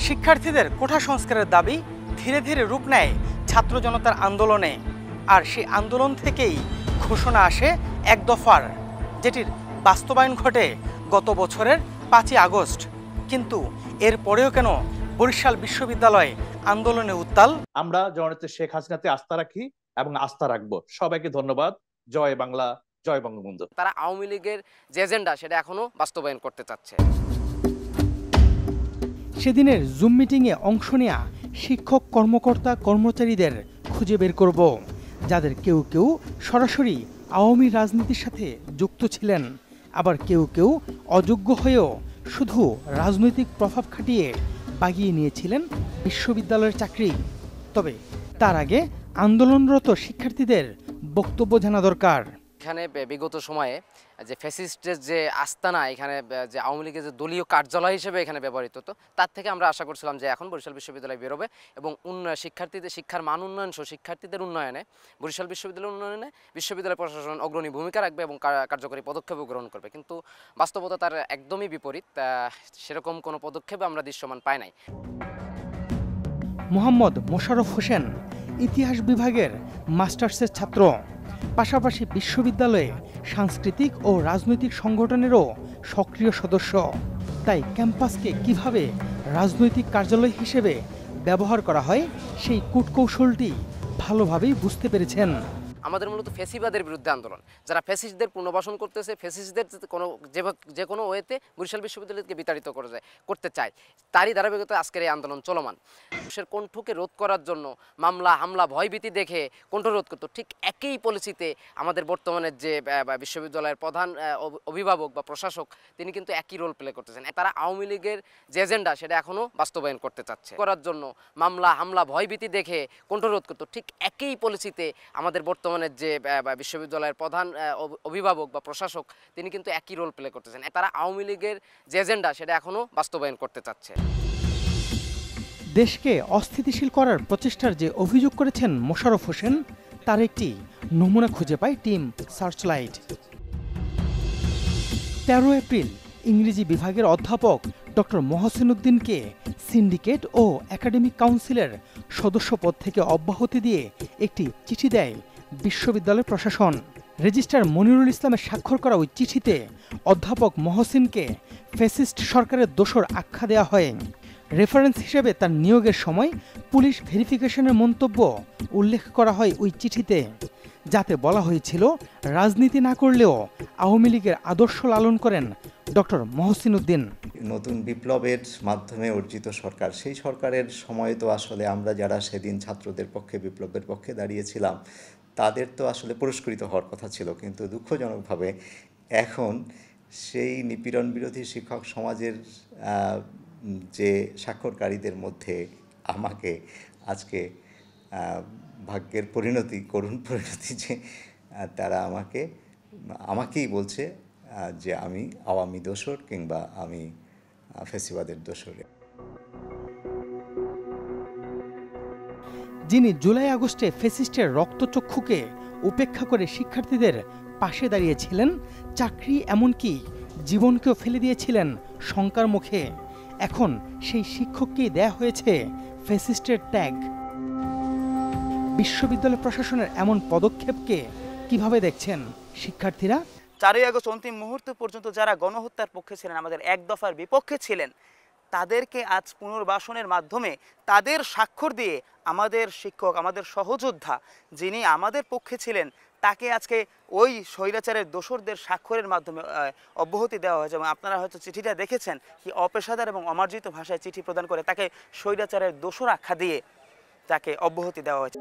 শিক্ষার্থীদের কোঠা সংস্কারের দাবি ধীরে ধীরে রূপ নেয় ছাত্র জনতার আন্দোলনে। আর সেই আন্দোলন থেকেই ঘোষণা আসে এক দফার, যেটির বাস্তবায়ন ঘটে গত বছরের 5ই আগস্ট। কিন্তু এরপরেও কেন বরিশাল বিশ্ববিদ্যালয় আন্দোলনে উত্তাল? আমরা জননেত্রী শেখ হাসিনাতে আস্থা রাখি এবং আস্থা রাখবো। সবাইকে ধন্যবাদ। জয় বাংলা, জয় বঙ্গবন্ধু। তারা আওয়ামী লীগের যে এজেন্ডা সেটা এখনো বাস্তবায়ন করতে চাচ্ছে। সেদিনের জুম মিটিংয়ে অংশ নেয়া শিক্ষক কর্মকর্তা কর্মচারীদের খুঁজে বের করব, যাদের কেউ কেউ সরাসরি আওয়ামী রাজনীতির সাথে যুক্ত ছিলেন, আবার কেউ কেউ অযোগ্য হয়েও শুধু রাজনৈতিক প্রভাব খাটিয়ে বাগিয়ে নিয়েছিলেন বিশ্ববিদ্যালয়ের চাকরি। তবে তার আগে আন্দোলনরত শিক্ষার্থীদের বক্তব্য জানা দরকার। এখানে বিগত সময়ে যে ফ্যাসিস্টের যে আস্তানা, এখানে যে আওয়ামী লীগের যে দলীয় কার্যালয় হিসেবে এখানে ব্যবহৃত হতো, তার থেকে আমরা আশা করছিলাম যে এখন বরিশাল বিশ্ববিদ্যালয় বেরোবে এবং শিক্ষার্থীদের শিক্ষার মান উন্নয়ন সহ শিক্ষার্থীদের উন্নয়নে, বরিশাল বিশ্ববিদ্যালয়ের উন্নয়নে বিশ্ববিদ্যালয় প্রশাসন অগ্রণী ভূমিকা রাখবে এবং কার্যকরী পদক্ষেপও গ্রহণ করবে। কিন্তু বাস্তবতা তার একদমই বিপরীত। সেরকম কোনো পদক্ষেপ আমরা দৃশ্যমান পাই নাই। মোহাম্মদ মোশাররফ হোসেন ইতিহাস বিভাগের মাস্টার্সের ছাত্র, পাশাপাশি বিশ্ববিদ্যালয়ে সাংস্কৃতিক ও রাজনৈতিক সংগঠনেরও সক্রিয় সদস্য। তাই ক্যাম্পাসকে কিভাবে রাজনৈতিক কার্যালয় হিসেবে ব্যবহার করা হয় সেই কূটকৌশলটি ভালোভাবেই বুঝতে পেরেছেন। আমাদের মূলত ফ্যাসিবাদের বিরুদ্ধে আন্দোলন, যারা ফ্যাসিস্টদের পুনর্বাসন করতেছে, ফ্যাসিস্টদের যে কোনো ওয়েতে বরিশাল বিশ্ববিদ্যালয়কে বিতাড়িত করতে চায়, তারই ধারাবাহিকতায় আজকের এই আন্দোলন চলমান। মানুষের কণ্ঠকে রোধ করার জন্য মামলা হামলা ভয়ভীতি দেখে কণ্ঠ রোধ করতো, ঠিক একই পলিসিতে আমাদের বর্তমানের যে বিশ্ববিদ্যালয়ের প্রধান অভিভাবক বা প্রশাসক, তিনি কিন্তু একই রোল প্লে করতেছেন। তারা আওয়ামী লীগের যে এজেন্ডা সেটা এখনও বাস্তবায়ন করতে চাচ্ছে। করার জন্য মামলা হামলা ভয়ভীতি দেখে কণ্ঠ রোধ করতো, ঠিক একই পলিসিতে আমাদের বর্তমানের যে বিশ্ববিদ্যালয়ের প্রধান অভিভাবক বা প্রশাসক, তিনি কিন্তু একই রোল প্লে করতেছেন। তারা আওয়ামী লীগের যে এজেন্ডা সেটা এখনো বাস্তবায়ন করতে চাচ্ছে। দেশকে অস্থিতিশীল করার প্রচেষ্টার যে অভিযোগ করেছেন মোশাররফ হোসেন, তার একটি নমুনা খুঁজে পায় টিম সার্চলাইট। 13 এপ্রিল ইংরেজি বিভাগের অধ্যাপক ডক্টর মহসিন উদ্দিনকে সিন্ডিকেট ও একাডেমিক কাউন্সিলের সদস্য পদ থেকে অব্যাহতি দিয়ে একটি চিঠি দেয় বিশ্ববিদ্যালয় প্রশাসন। রেজিস্ট্রার মনিরুল ইসলামের স্বাক্ষর করা ওই চিঠিতে অধ্যাপক মহসিনকে ফ্যাসিস্ট সরকারের দোসর আখ্যা দেওয়া হয়। রেফারেন্স হিসেবে তার নিয়োগের সময় পুলিশ ভেরিফিকেশনের মন্তব্য উল্লেখ করা হয় ওই চিঠিতে, যাতে বলা হয়েছিল রাজনীতি না করলেও আওয়ামী লীগের আদর্শ লালন করেন ডক্টর মহসিন উদ্দিন। নতুন বিপ্লবের মাধ্যমে অর্জিত সরকার, সেই সরকারের সময় তো আসলে আমরা যারা সেদিন ছাত্রদের পক্ষে বিপ্লবের পক্ষে দাঁড়িয়েছিলাম, তাদের তো আসলে পুরস্কৃত হওয়ার কথা ছিল। কিন্তু দুঃখজনকভাবে এখন সেই নিপীড়ন বিরোধী শিক্ষক সমাজের যে স্বাক্ষরকারীদের মধ্যে আমাকে আজকে ভাগ্যের পরিণতি, করুণ পরিণতি, যে তারা আমাকেই বলছে যে আমি আওয়ামী দোসর কিংবা আমি ফ্যাসিবাদের দোসর। যিনি জুলাই আগস্টে ফ্যাসিস্টের রক্তচক্ষুকে উপেক্ষা করে শিক্ষার্থীদের পাশে দাঁড়িয়েছিলেন, চাকরি এমনকি জীবনকেও ফেলে দিয়েছিলেন শঙ্কার মুখে, এখন সেই শিক্ষককেই দেয়া হয়েছে ফ্যাসিস্টের ট্যাগ। বিশ্ববিদ্যালয় প্রশাসনের এমন পদক্ষেপকে কিভাবে দেখছেন শিক্ষার্থীরা? 4ই আগস্ট অন্তিম মুহূর্ত পর্যন্ত যারা গণহত্যার পক্ষে ছিলেন, আমাদের এক দফার বিপক্ষে ছিলেন, তাদেরকে আজ পুনর্বাসনের মাধ্যমে তাদের স্বাক্ষর দিয়ে আমাদের শিক্ষক, আমাদের সহযোদ্ধা যিনি আমাদের পক্ষে ছিলেন, তাকে আজকে ওই স্বৈরাচারের দোসরদের স্বাক্ষরের মাধ্যমে অব্যাহতি দেওয়া হয়েছে। এবং আপনারা হয়তো চিঠিটা দেখেছেন, কি অপেশাদার এবং অমার্জিত ভাষায় চিঠি প্রদান করে তাকে স্বৈরাচারের দোসর আখ্যা দিয়ে তাকে অব্যাহতি দেওয়া হয়েছে।